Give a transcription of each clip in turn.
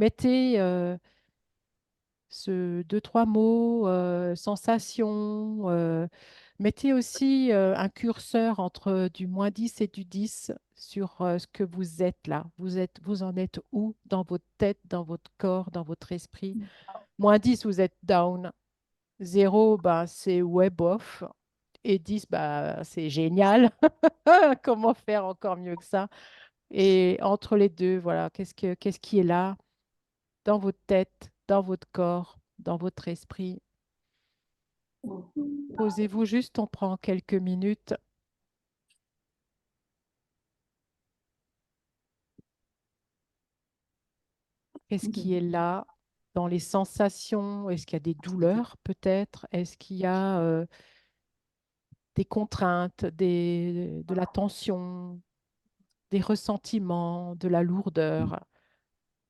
mettez deux, trois mots, sensations. Mettez aussi un curseur entre du -10 et du 10 sur ce que vous êtes là. Vous en êtes où dans votre tête, dans votre corps, dans votre esprit? -10, vous êtes down. 0, bah, c'est ouais, bof. Et 10, bah, c'est génial. Comment faire encore mieux que ça? Et entre les deux, voilà, qu'est-ce qui est là dans votre tête, dans votre corps, dans votre esprit? Posez-vous juste, on prend quelques minutes. Qu'est-ce qui est là dans les sensations? Est-ce qu'il y a des douleurs peut-être? Est-ce qu'il y a des contraintes, de la tension, des ressentiments, de la lourdeur,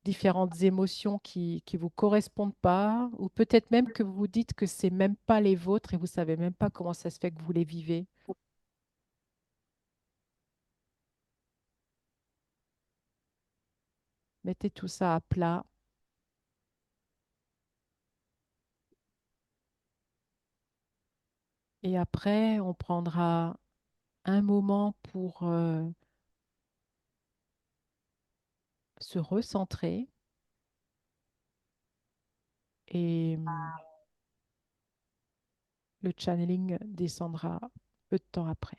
différentes émotions qui vous correspondent pas? Ou peut-être même que vous vous dites que c'est même pas les vôtres et vous savez même pas comment ça se fait que vous les vivez. Mettez tout ça à plat et après, on prendra un moment pour se recentrer et le channeling descendra peu de temps après.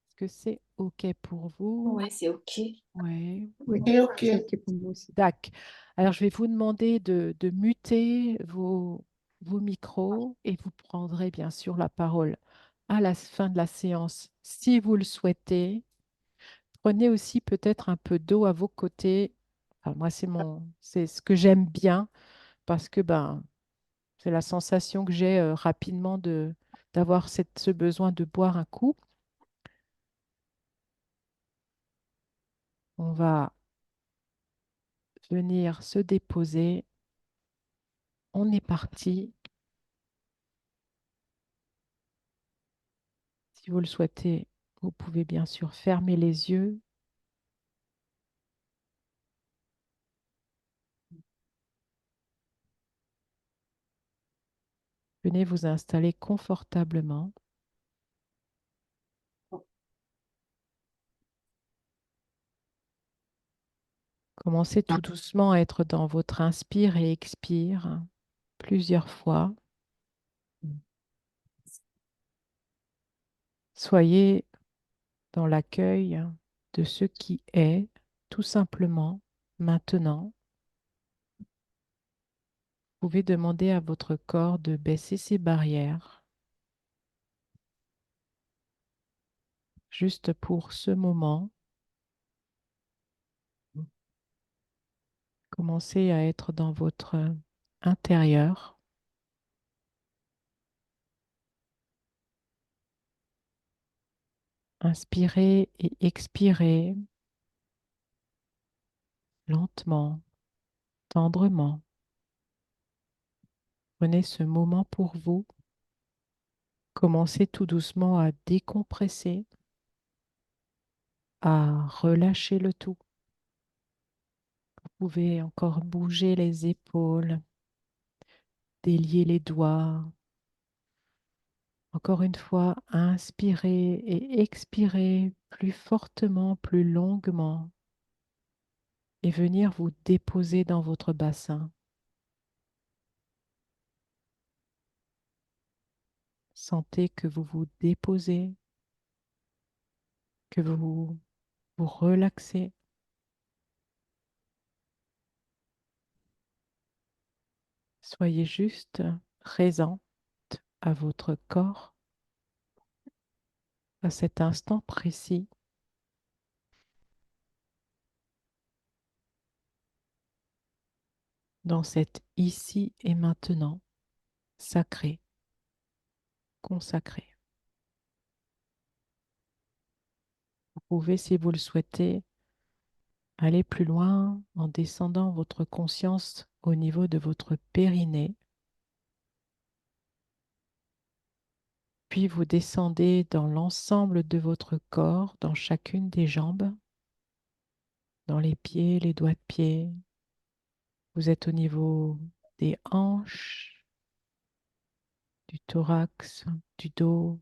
Est-ce que c'est OK pour vous? Ouais, c'est OK. Oui. Oui, et ok. Ok pour moi aussi. D'accord. Alors, je vais vous demander de muter vos micros et vous prendrez bien sûr la parole à la fin de la séance si vous le souhaitez. Prenez aussi peut-être un peu d'eau à vos côtés. Enfin, moi, c'est ce que j'aime bien parce que ben, c'est la sensation que j'ai rapidement d'avoir ce besoin de boire un coup. On va venir se déposer. On est parti. Si vous le souhaitez, vous pouvez bien sûr fermer les yeux. Venez vous installer confortablement. Commencez tout doucement à être dans votre inspire et expire plusieurs fois. Soyez dans l'accueil de ce qui est, tout simplement, maintenant. Vous pouvez demander à votre corps de baisser ses barrières, juste pour ce moment. Commencez à être dans votre intérieur. Inspirez et expirez lentement, tendrement. Prenez ce moment pour vous. Commencez tout doucement à décompresser, à relâcher le tout. Vous pouvez encore bouger les épaules, délier les doigts. Encore une fois, inspirez et expirez plus fortement, plus longuement et venir vous déposer dans votre bassin. Sentez que vous vous déposez, que vous vous relaxez. Soyez juste présente à votre corps à cet instant précis. Dans cet ici et maintenant sacré, consacré. Vous pouvez, si vous le souhaitez, aller plus loin en descendant votre conscience au niveau de votre périnée, Puis vous descendez dans l'ensemble de votre corps, dans chacune des jambes, dans les pieds, les doigts de pied. Vous êtes au niveau des hanches, du thorax, du dos,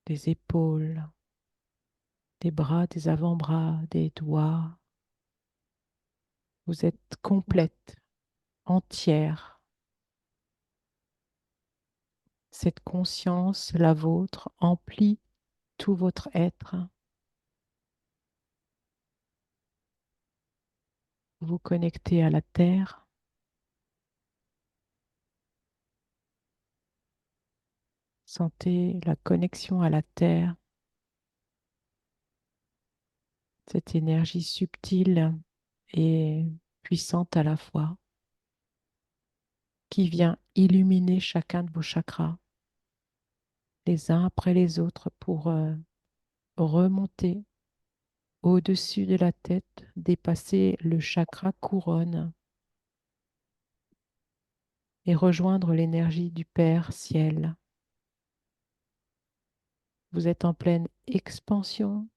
des épaules, des bras, des avant-bras, des doigts. Vous êtes complète, entière. Cette conscience, la vôtre, emplit tout votre être. Vous vous connectez à la terre. Sentez la connexion à la terre, cette énergie subtile et puissante à la fois qui vient illuminer chacun de vos chakras, les uns après les autres, pour remonter au-dessus de la tête, dépasser le chakra couronne et rejoindre l'énergie du Père Ciel. Vous êtes en pleine expansion.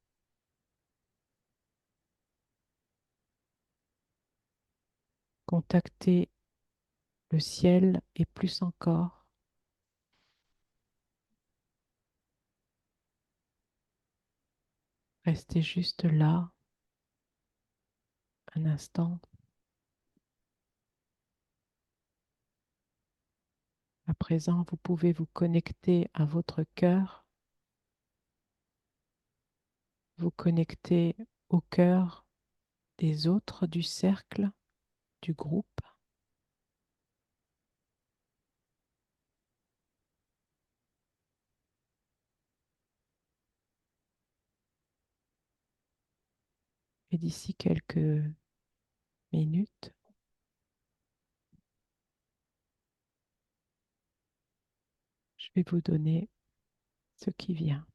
Contactez le ciel et plus encore. Restez juste là un instant. À présent, vous pouvez vous connecter à votre cœur, vous connecter au cœur des autres du cercle, du groupe. Et d'ici quelques minutes, je vais vous donner ce qui vient.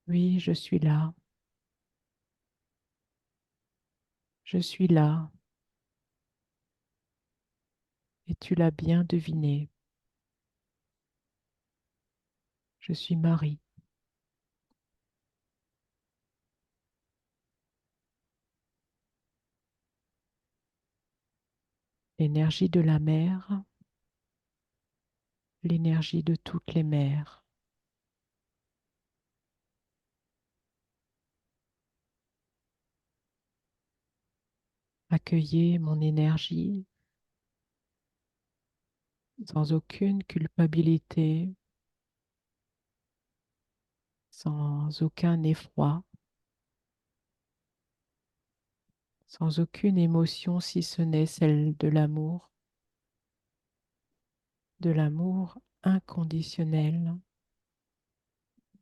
Oui, je suis là. Je suis là. Et tu l'as bien deviné. Je suis Marie, l'énergie de la mer, l'énergie de toutes les mers. Accueillez mon énergie sans aucune culpabilité, sans aucun effroi, sans aucune émotion si ce n'est celle de l'amour inconditionnel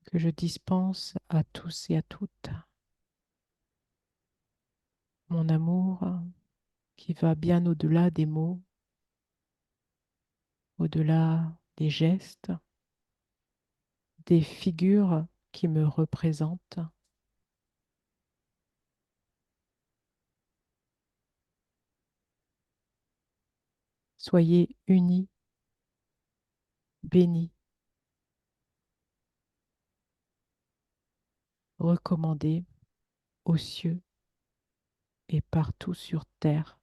que je dispense à tous et à toutes. Mon amour qui va bien au-delà des mots, au-delà des gestes, des figures qui me représentent. Soyez unis, bénis, recommandés aux cieux et partout sur terre.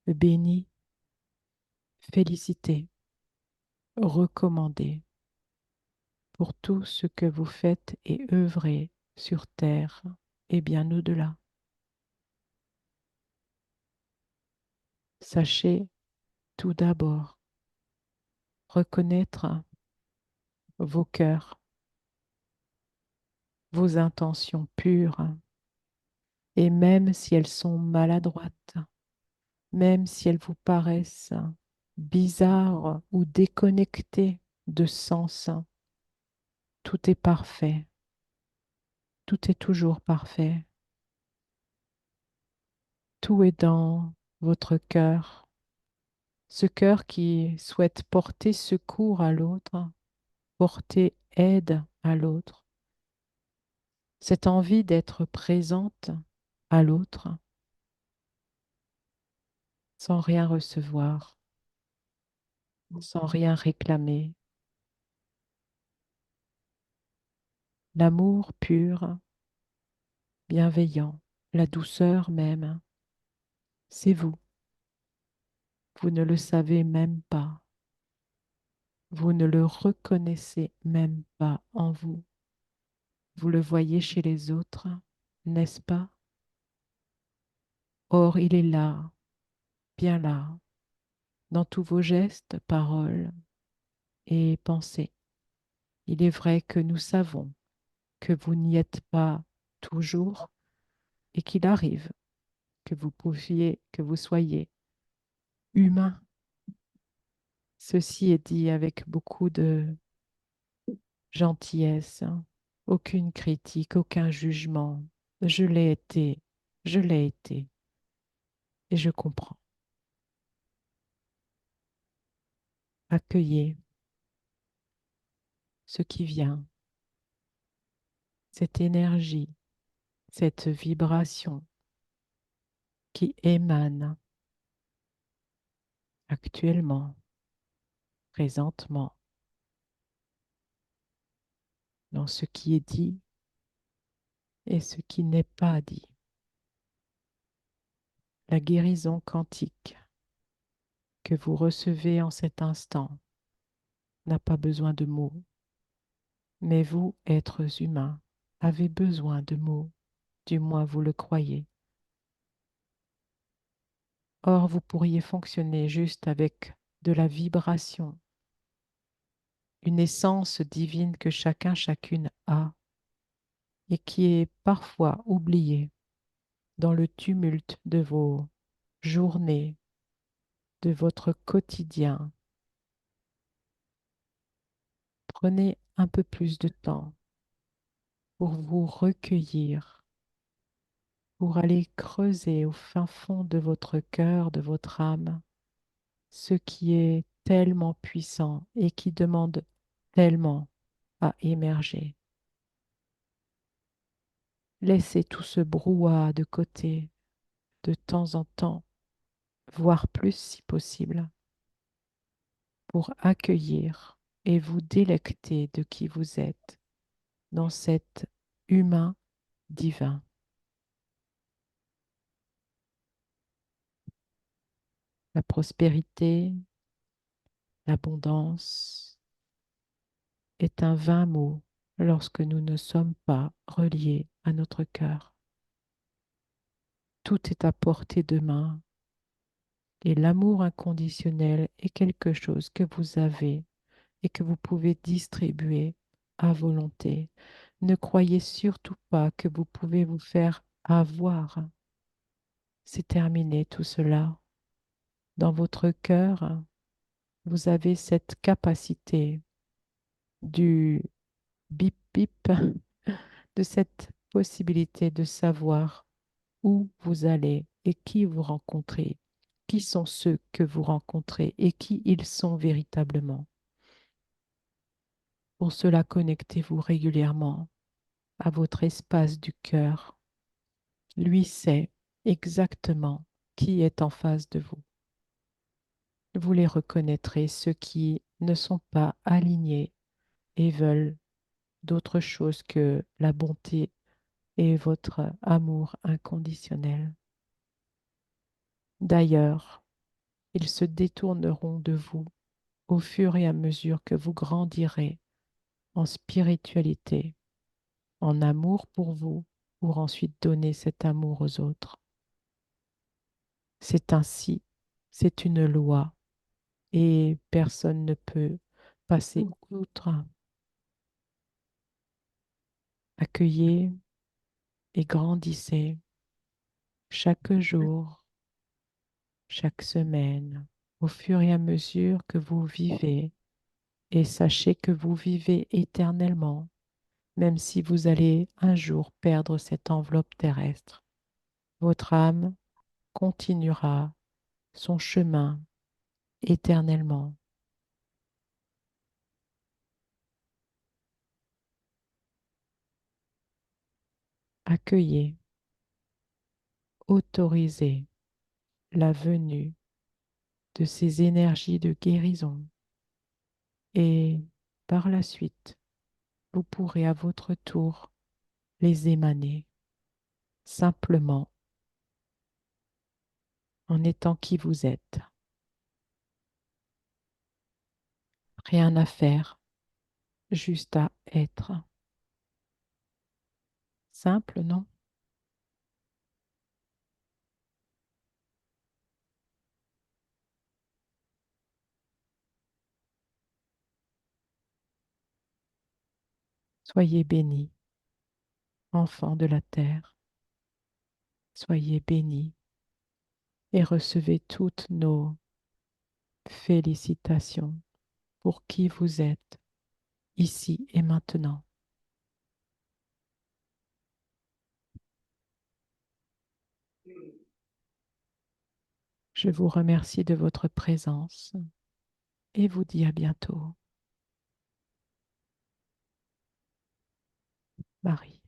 Bénis, félicité, recommandé pour tout ce que vous faites et œuvrez sur terre et bien au-delà. Sachez tout d'abord reconnaître vos cœurs, vos intentions pures, et même si elles sont maladroites, même si elles vous paraissent bizarres ou déconnectées de sens, tout est parfait, tout est toujours parfait. Tout est dans votre cœur, ce cœur qui souhaite porter secours à l'autre, porter aide à l'autre, cette envie d'être présente à l'autre sans rien recevoir, sans rien réclamer. L'amour pur, bienveillant, la douceur même, c'est vous. Vous ne le savez même pas. Vous ne le reconnaissez même pas en vous. Vous le voyez chez les autres, n'est-ce pas? Or, il est là, bien là, dans tous vos gestes, paroles et pensées. Il est vrai que nous savons que vous n'y êtes pas toujours et qu'il arrive que vous soyez humain. Ceci est dit avec beaucoup de gentillesse, hein. Aucune critique, aucun jugement. Je l'ai été, je l'ai été et je comprends. Accueillez ce qui vient, cette énergie, cette vibration qui émane actuellement, présentement, dans ce qui est dit et ce qui n'est pas dit. La guérison quantique que vous recevez en cet instant n'a pas besoin de mots, mais vous, êtres humains, avez besoin de mots, du moins vous le croyez. Or, vous pourriez fonctionner juste avec de la vibration, une essence divine que chacun, chacune a et qui est parfois oubliée dans le tumulte de vos journées, de votre quotidien. Prenez un peu plus de temps pour vous recueillir, pour aller creuser au fin fond de votre cœur, de votre âme, ce qui est tellement puissant et qui demande tellement à émerger. Laissez tout ce brouhaha de côté de temps en temps, voire plus si possible, pour accueillir et vous délecter de qui vous êtes dans cet humain divin. La prospérité, l'abondance est un vain mot lorsque nous ne sommes pas reliés à notre cœur. Tout est à portée de main et l'amour inconditionnel est quelque chose que vous avez et que vous pouvez distribuer à volonté. Ne croyez surtout pas que vous pouvez vous faire avoir. C'est terminé tout cela. Dans votre cœur, vous avez cette capacité du bip bip, de cette possibilité de savoir où vous allez et qui vous rencontrez, qui sont ceux que vous rencontrez et qui ils sont véritablement. Pour cela, connectez-vous régulièrement à votre espace du cœur. Lui sait exactement qui est en face de vous. Vous les reconnaîtrez, ceux qui ne sont pas alignés et veulent d'autre chose que la bonté et votre amour inconditionnel. D'ailleurs, ils se détourneront de vous au fur et à mesure que vous grandirez en spiritualité, en amour pour vous, pour ensuite donner cet amour aux autres. C'est ainsi, c'est une loi et personne ne peut passer outre. Accueillez et grandissez chaque jour, chaque semaine, au fur et à mesure que vous vivez, et sachez que vous vivez éternellement, même si vous allez un jour perdre cette enveloppe terrestre. Votre âme continuera son chemin éternellement. accueillez, autorisez la venue de ces énergies de guérison et par la suite, vous pourrez à votre tour les émaner simplement en étant qui vous êtes. Rien à faire, juste à être. Simple, non? Soyez bénis, enfants de la terre. Soyez bénis et recevez toutes nos félicitations pour qui vous êtes ici et maintenant. Je vous remercie de votre présence et vous dis à bientôt. Marie.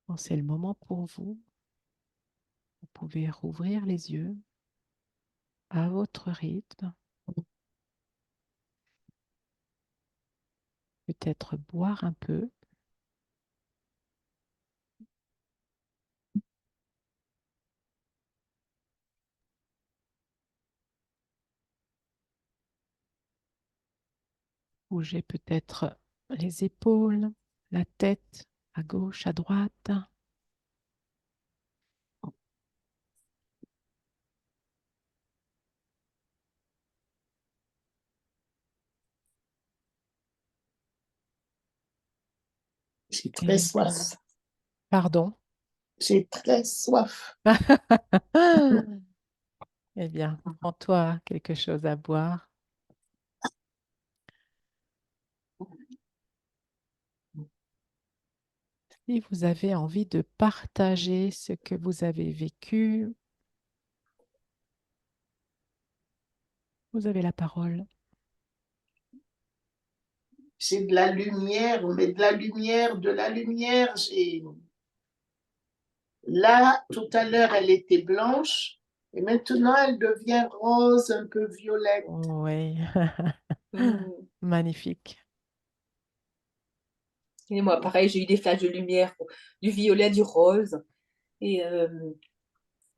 Bon, c'est le moment pour vous. Vous pouvez rouvrir les yeux à votre rythme, peut-être boire un peu. Bougez peut-être les épaules, la tête à gauche, à droite. J'ai très Et soif. pardon. J'ai très soif. Eh bien, prends-toi quelque chose à boire. Si vous avez envie de partager ce que vous avez vécu, vous avez la parole. J'ai de la lumière, mais de la lumière, de la lumière. Là, tout à l'heure, elle était blanche et maintenant, elle devient rose, un peu violette. Oui, Mm. magnifique. Et moi, pareil, j'ai eu des flashs de lumière, du violet, du rose, et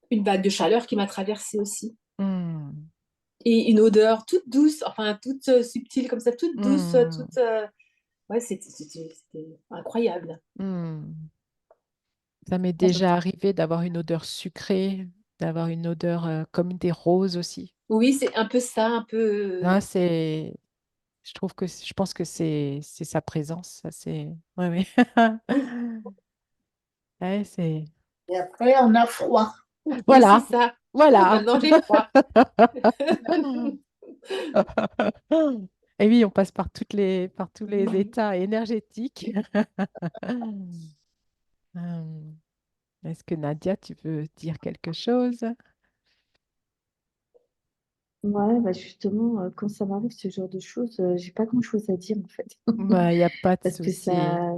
une vague de chaleur qui m'a traversée aussi. Hmm, Et une odeur toute douce, enfin toute subtile comme ça, toute douce, hmm, toute... Ouais, c'était incroyable. hmm. Ça m'est déjà arrivé d'avoir une odeur sucrée, d'avoir une odeur comme des roses aussi. Oui, c'est un peu ça, un peu... Là, je trouve que, je pense que c'est sa présence. Ça, c'est, ouais, oui. Oui, Ouais, c'est, Et après, on a froid. oui, c'est voilà, ça. voilà. Maintenant, j'ai froid. Et oui, on passe par tous les états énergétiques. Hum, Est-ce que Nadia, tu veux dire quelque chose? Ouais, bah justement, quand ça m'arrive ce genre de choses, j'ai pas grand-chose à dire en fait. Bah, il n'y a pas de Parce que souci. ça,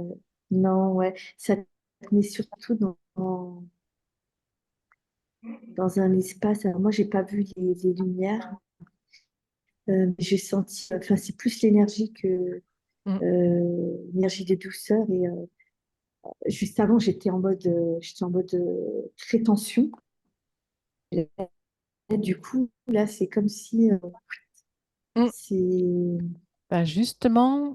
non, ouais, ça te met surtout dans un espace. Alors moi, j'ai pas vu les lumières, mais j'ai senti, enfin, c'est plus l'énergie que Mm, l'énergie de douceur. Et juste avant, j'étais en mode très tension. Et là, du coup, là, c'est comme si mm. c'est Bah, justement,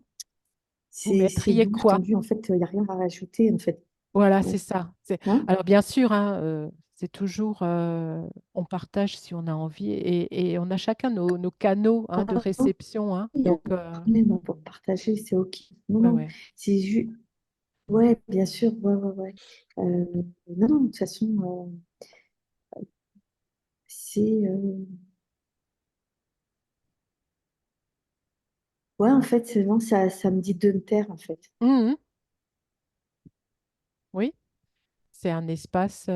vous c'est mettriez doux, quoi? tendu. En fait, il n'y a rien à rajouter, en fait. Voilà, c'est Bon. ça. Hein. Alors, bien sûr, hein, c'est toujours, on partage si on a envie et on a chacun nos canaux hein, de Ah réception. Hein. oui, Donc, même pour partager, c'est OK. Non, ouais, non, ouais. c'est juste. Ouais, bien sûr, ouais, ouais, ouais. Non, non, de toute façon, c'est. Ouais, en fait, non, ça me dit de me taire, en fait. Mhm. Oui, c'est un espace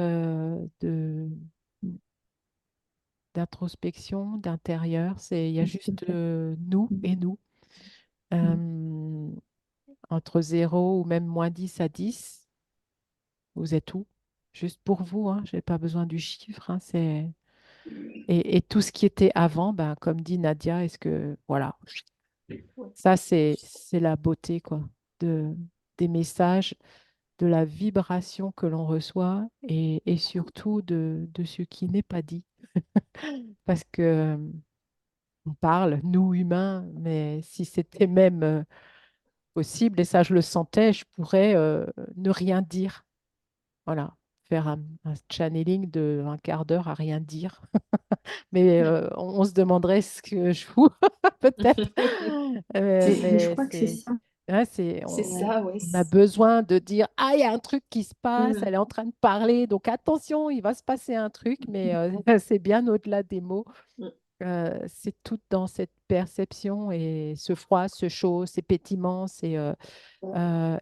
d'introspection, d'intérieur. Il y a juste nous et nous. Mm. Euh, Entre 0 ou même -10 à 10, vous êtes où? Juste pour vous, hein, je n'ai pas besoin du chiffre. Hein, et tout ce qui était avant, ben, comme dit Nadia, est-ce que voilà, Ouais. ça c'est la beauté quoi, de, des messages, de la vibration que l'on reçoit et surtout de ce qui n'est pas dit. Parce que on parle, nous humains, mais si c'était même possible, et ça je le sentais, je pourrais ne rien dire. Voilà, faire un channeling de un quart d'heure à rien dire. Mais on se demanderait ce que je fous, peut-être. Mais je Mais crois que c'est ça. ouais, C'est Ouais. ça, ouais. on a besoin de dire, ah, il y a un truc qui se passe, Mm. elle est en train de parler, donc attention, il va se passer un truc, mais c'est bien au-delà des mots. Mm. C'est tout dans cette perception et ce froid, ce chaud, ces pétiments,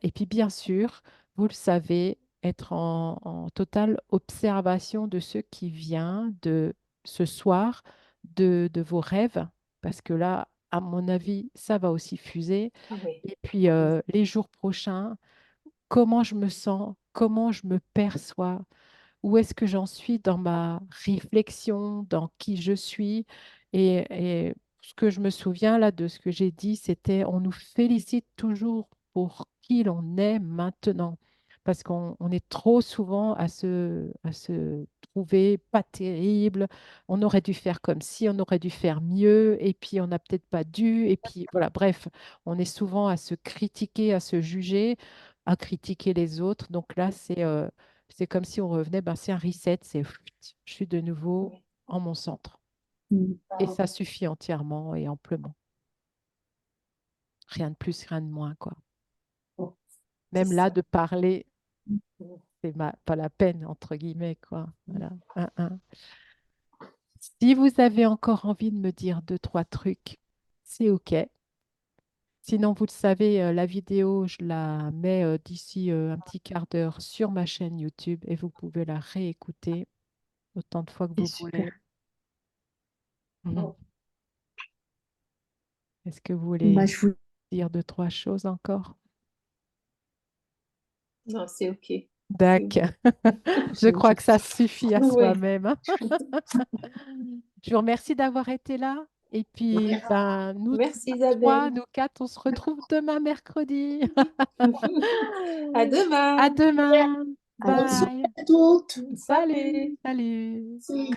et puis bien sûr, vous le savez, être en totale observation de ce qui vient de ce soir, de vos rêves, parce que là, à mon avis, ça va aussi fuser. Ah oui. Et puis les jours prochains, comment je me sens, comment je me perçois, où est-ce que j'en suis dans ma réflexion, dans qui je suis. Et ce que je me souviens là de ce que j'ai dit, c'était on nous félicite toujours pour qui l'on est maintenant. Parce qu'on est trop souvent à se trouver pas terrible. On aurait dû faire comme si, on aurait dû faire mieux, et puis on n'a peut-être pas dû. Et puis voilà, bref, on est souvent à se critiquer, à se juger, à critiquer les autres. Donc là, c'est comme si on revenait, ben, c'est un reset, je suis de nouveau Ouais. en mon centre. Mm. Et ça suffit entièrement et amplement. Rien de plus, rien de moins, quoi. C'est Même là, ça. de parler, Mm. c'est pas la peine, entre guillemets, quoi. Voilà. Si vous avez encore envie de me dire deux, trois trucs, c'est OK. Sinon, vous le savez, la vidéo, je la mets d'ici un petit quart d'heure sur ma chaîne YouTube et vous pouvez la réécouter autant de fois que C'est vous super. voulez. Mhm. Est-ce que vous Bah, voulez je vous... dire deux, trois choses encore? Non, c'est OK. C'est Dac. OK. Je crois que ça suffit à Ouais. soi-même. Hein. Je vous remercie d'avoir été là. Et puis, ben, nous Merci trois, Isabelle. nous quatre, on se retrouve demain mercredi. À À demain. demain. À Bonne demain. soirée Bye. à toutes. Salut. Salut. Salut. Merci.